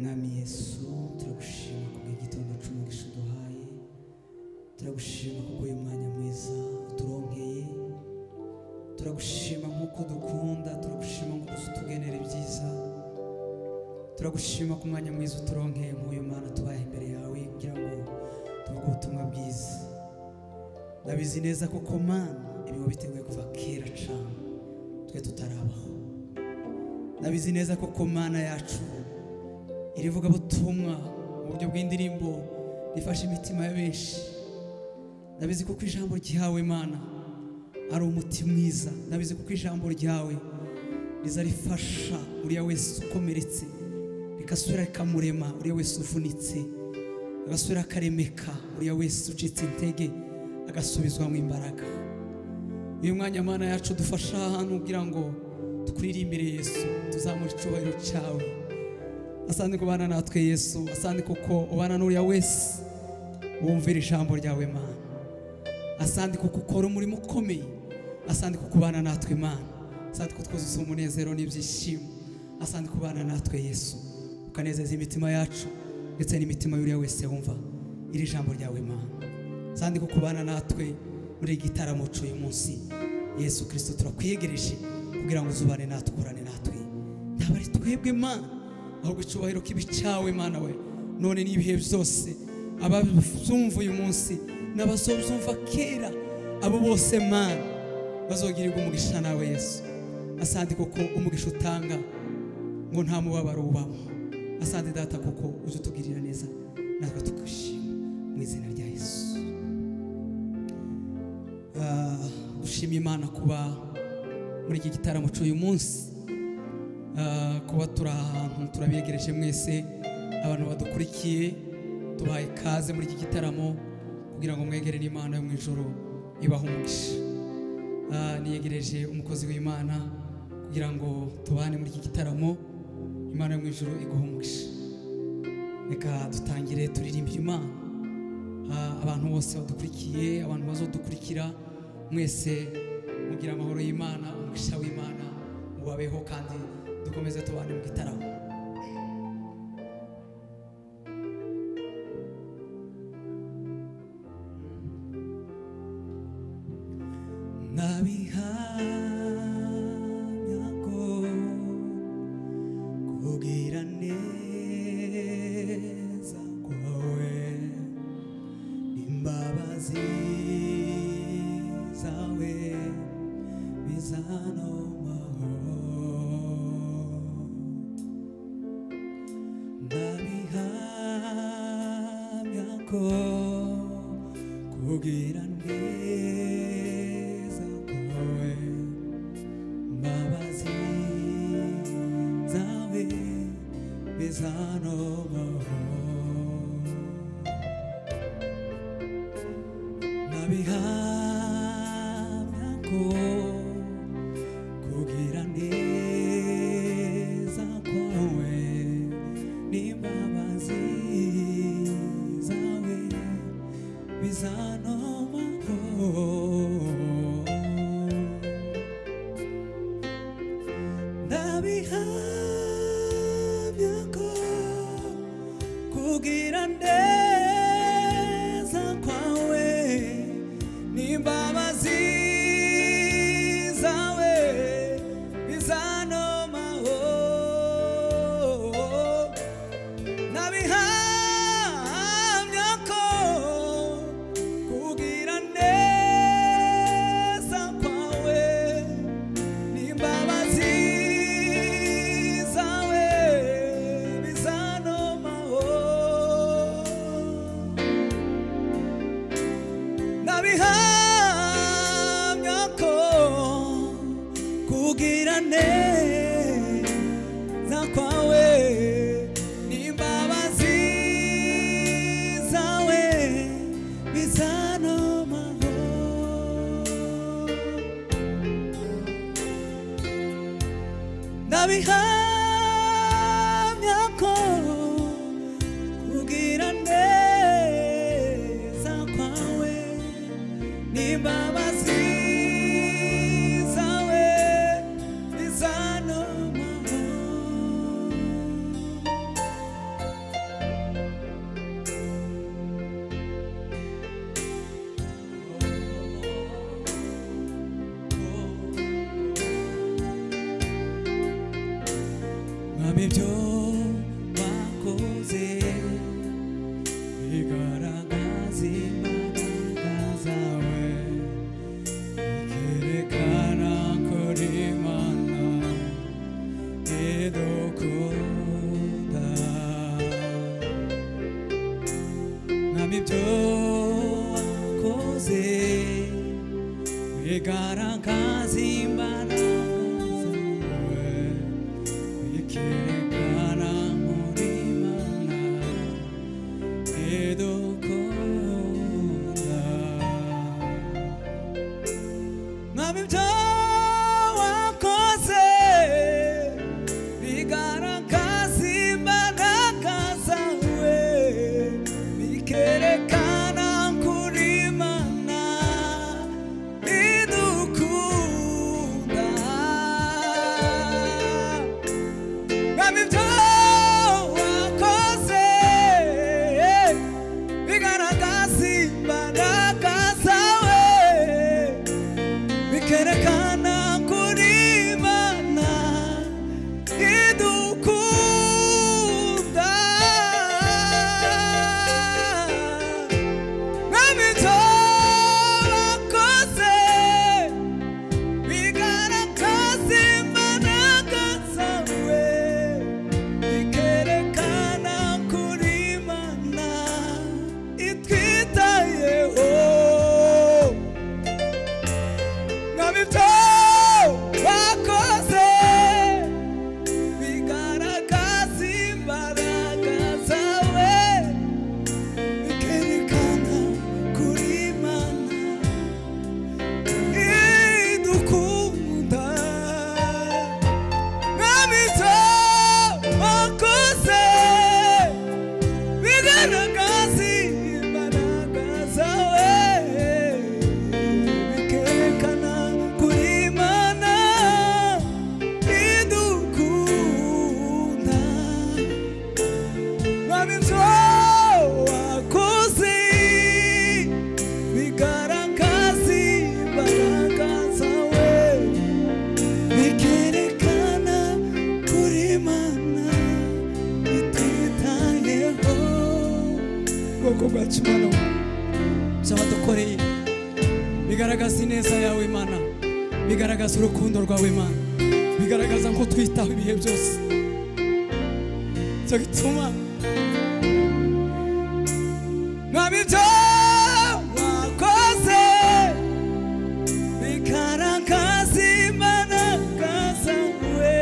mwami Yesu turagushima kubw'igitondo cy'umugisha duhaye, turagushima kubw'uyu mwanya mwiza uturonkeye, turagushima nk'uko dukunda, turagushima nk'uko utugenera ibyiza, turagushima ku mwanya mwiza uturonkeye nk'uyu mwana tubaye imbere yawe kugira ngo tuvuge ubutumwa bwiza. Ndabizi neza ko Mana ibi wabiteguye kuva kera cyane twe tutarabaho. Ndabizi neza ko Mana yacu irivuga butumwa mu buryo bw'indirimbo rifasha imitima ya benshi. Ndabizi ko ijambo ryawe Mana ari umuti mwiza. Ndabizi ko ijambo ryawe riza rifasha uriya wese ukomeretse, rikasubira rikamurema uriya wese uvunitse, agasubira akaremeka uriya wese ucitse intege, agasubizwa mu imbaraga. Uyu mwanya Mana yacu dufasha hano kugira ngo tukuririmbire Yesu, tuzamure icyubahiro cyawe. Asante kubana natwe Yesu, asante kuko ubana n'uriya wese wumvira ijambo ryawe Mana. Asante kuko ukora umurimo ukomeye, asante kuko ubana natwe Mana, asante ko twuzuza umunezero n'ibyishimo. Asante kubana natwe Yesu, ukanezeza imitima yacu ndetse n'imitima y'uriya wese wumva iri jambo ryawe Mana. Asante kuko ubana natwe muri igitaramo cy'uyu munsi Yesu Kristo, turakwiyegereje kugira ngo uzubane natwe, ukorane natwe. Ntabwo ari twebwe Mana, ahubwo icyubahiro kibi cyawe Mana we, none n'ibihe byose. Abazumva uyu munsi n'abazumva kera, abo bose Mana bazogirirwa umugisha nawe Yesu. Asante kuko umugisha utanga ngo nta mubabaro ubamo. Asante data kuko uje utugirira neza, natwe tugushima mu izina rya Yesu. Dushima Imana kuba muri iki gitaramo cy'uyu munsi, kuba turi ahantu turabegereje mwese abantu badukurikiye, tubaye kaze muri iki gitaramo kugira ngo mwegere n'Imana yo mu ijuru ibaha umugisha. Niyegereje umukozi w'Imana kugira ngo tubane muri iki gitaramo, Imana yo mu ijuru iguha umugisha. Reka dutangire turirimbire Imana. Abantu bose badukurikiye, abantu bazodukurikira mwese mugira amahoro y'Imana, umugisha w'Imana mubabeho, kandi dukomeze tubane mu gitaramo. Nabihamya ko kugira neza kwawe n'imbabazi zawe bizanomaho. Nabihamya ko kugira neza kwawe imbabazi zawe bizanomaho. Nabihamya ko kugira neza kwawe n'imbabazi zawe bizanomaho. Nabihamya ko kugira neza kwawe n'imbabazi zawe bizanomaho. Nabihamya ko kugira neza kwawe n'imbabazi zawe bizanomaho. Nabihamya ko kugira neza kwawe n'imbabazi zawe bizanomaho. Nabihamya ko kugira neza kwawe n'imbabazi zawe bizanomaho. ibyo wakoze bigaragaza imbaraga zawe bikerekana ko uri Imana idukunda mwami ibyo wakoze bigaragaza imbaraga zawe bikerekana muri Imana idukunda mwami ibyo wakoze bigaragaza imbaraga zawe bikerekana kuri Imana idukunda mwami ibyo wakoze bigaragaza imbaraga zawe bikerekana kuri Imana idukunda mwami ibyo wakoze bigaragaza imbaraga zawe bikerekana kuri Imana itwitayeho mwami ibyo wakoze bigaragaza imbaraga zawe bikerekana kuri Imana idukunda mwami ibyo wakoze bigaragaza imbaraga zawe bikerekana kuri Imana idukunda mwami ibyo wakoze bigaragaza imbaraga zawe bikerekana kuri Imana itwitayeho ubwoko bwacu Mana ibyo wadukoreye bigaragaza ineza yawe Imana bigaragaza urukundo rwawe Imana bigaragaza ko twitaho ibihe byose cyo gituma mwami ibyo wakoze bigaragaza imbaraga zawe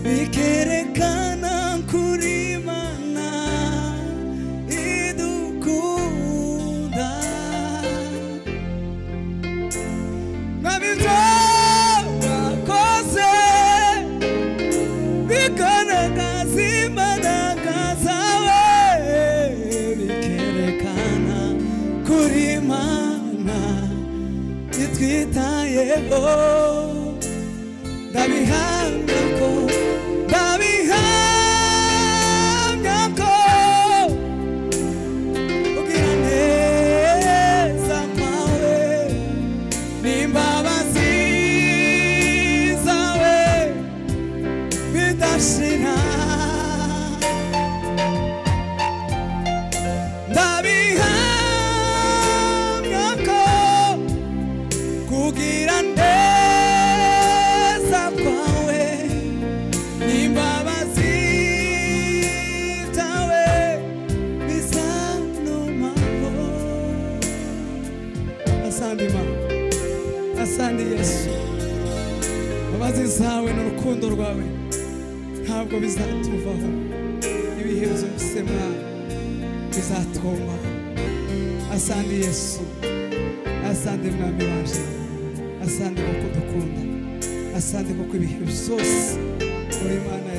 bikerekana kuri Imana idukunda mwami ibyo wakoze bigaragaza imbaraga zawe bikerekana kuri Imana itwitayeho ndabihamya ko kugira neza kwawe n'imbabazi zawe bidashira ndabihamya ko kugira neza kwawe n'imbabazi zawe bizantumaho asante Imana asante Yesu imbabazi zawe n'urukundo rwawe ntabwo bizatuvaho ibihe byose Mana bizatwumaho asante Yesu asante mwami waje asante ko kudukunda asante ko ibihe byose uri Imana